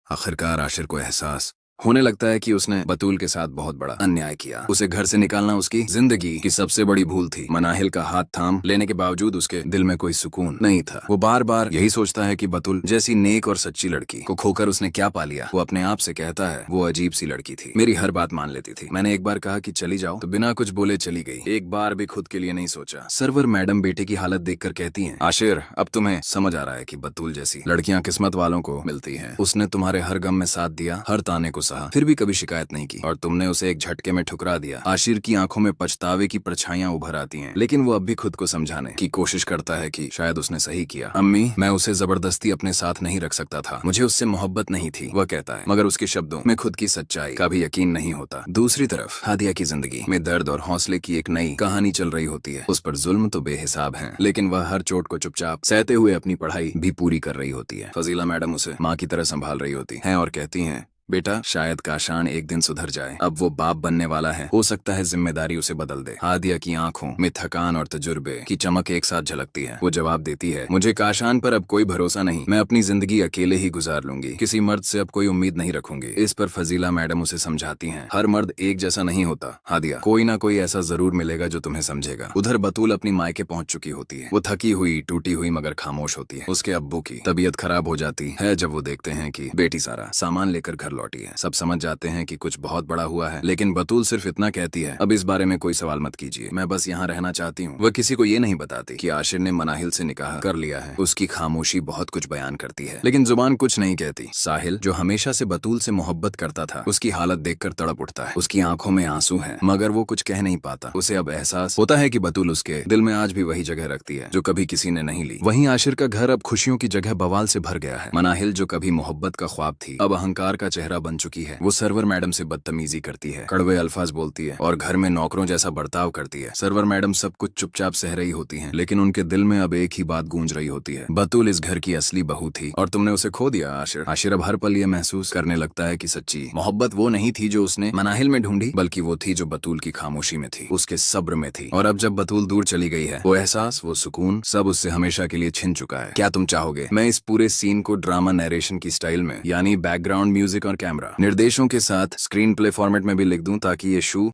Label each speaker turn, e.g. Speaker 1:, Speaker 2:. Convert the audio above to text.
Speaker 1: आखिरकार आशिर को एहसास होने लगता है कि उसने बतूल के साथ बहुत बड़ा अन्याय किया। उसे घर से निकालना उसकी जिंदगी की सबसे बड़ी भूल थी। मनाहिल का हाथ थाम लेने के बावजूद उसके दिल में कोई सुकून नहीं था। वो बार बार यही सोचता है कि बतूल जैसी नेक और सच्ची लड़की को खोकर उसने क्या पा लिया। वो अपने आप से कहता है वो अजीब सी लड़की थी, मेरी हर बात मान लेती थी। मैंने एक बार कहा कि चली जाओ तो बिना कुछ बोले चली गई, एक बार भी खुद के लिए नहीं सोचा। सरवर मैडम बेटे की हालत देखकर कहती हैं, आशिर अब तुम्हें समझ आ रहा है कि बतूल जैसी लड़कियां किस्मत वालों को मिलती हैं। उसने तुम्हारे हर गम में साथ दिया, हर ताने को सहा, फिर भी कभी शिकायत नहीं की और तुमने उसे एक झटके में ठुकरा दिया। आशिर की आंखों में पछतावे की परछाइयां उभर आती हैं, लेकिन वो अब भी खुद को समझाने की कोशिश करता है कि शायद उसने सही किया। अम्मी, मैं उसे जबरदस्ती अपने साथ नहीं रख सकता था, मुझे उससे मोहब्बत नहीं थी, वह कहता है, मगर उसके शब्दों में खुद की सच्चाई का भी यकीन नहीं होता। दूसरी तरफ हादिया की जिंदगी में दर्द और हौसले की एक नई कहानी चल रही होती है। उस पर जुल्म तो बेहिसाब है, लेकिन वह हर चोट को चुपचाप सहते हुए अपनी पढ़ाई भी पूरी कर रही होती है। फजीला मैडम उसे माँ की तरह संभाल रही होती है और कहती है, बेटा शायद काशान एक दिन सुधर जाए, अब वो बाप बनने वाला है, हो सकता है जिम्मेदारी उसे बदल दे। हादिया की आंखों में थकान और तजुर्बे की चमक एक साथ झलकती है। वो जवाब देती है, मुझे काशान पर अब कोई भरोसा नहीं, मैं अपनी जिंदगी अकेले ही गुजार लूंगी, किसी मर्द से अब कोई उम्मीद नहीं रखूंगी। इस पर फजीला मैडम उसे समझाती हैं, हर मर्द एक जैसा नहीं होता हादिया, कोई ना कोई ऐसा जरूर मिलेगा जो तुम्हें समझेगा। उधर बतूल अपनी मायके पहुंच चुकी होती है। वो थकी हुई, टूटी हुई मगर खामोश होती है। उसके अब्बू की तबीयत खराब हो जाती है जब वो देखते हैं कि बेटी सारा सामान लेकर घर लौटी है। सब समझ जाते हैं कि कुछ बहुत बड़ा हुआ है, लेकिन बतूल सिर्फ इतना कहती है, अब इस बारे में कोई सवाल मत कीजिए, मैं बस यहाँ रहना चाहती हूँ। वह किसी को ये नहीं बताती कि आशिर ने मनाहिल से निकाह कर लिया है। उसकी खामोशी बहुत कुछ बयान करती है, लेकिन जुबान कुछ नहीं कहती। साहिल जो हमेशा से बतूल से मोहब्बत करता था, उसकी हालत देखकर तड़प उठता है। उसकी आंखों में आंसू हैं, मगर वो कुछ कह नहीं पाता। उसे अब एहसास होता है कि बतूल उसके दिल में आज भी वही जगह रखती है जो कभी किसी ने नहीं ली। वहीं आशिर का घर अब खुशियों की जगह बवाल से भर गया है। मनाहिल जो कभी मोहब्बत का ख्वाब थी, अब अहंकार का चेहरा बन चुकी है। वो सरवर मैडम से बदतमीजी करती है, कड़वे अल्फाज बोलती है और घर में नौकरों जैसा बर्ताव करती है। सरवर मैडम सब कुछ चुपचाप सह रही होती हैं, लेकिन उनके दिल में अब एक ही बात गूंज रही होती है, बतूल इस घर की असली बहू थी और तुमने उसे खो दिया आशिर। आशिर अब हर पल ये महसूस करने लगता है कि सच्ची मोहब्बत वो नहीं थी जो उसने मनाहिल में ढूंढी, बल्कि वो थी जो बतूल की खामोशी में थी, उसके सब्र में थी। और अब जब बतूल दूर चली गई है, वो एहसास, वो सुकून, सब उससे हमेशा के लिए छिन चुका है। क्या तुम चाहोगे मैं इस पूरे सीन को ड्रामा नरेशन की स्टाइल में, यानी बैकग्राउंड म्यूजिक और कैमरा निर्देशों के साथ स्क्रीन प्ले फॉर्मेट में भी लिख दूं, ताकि ये शो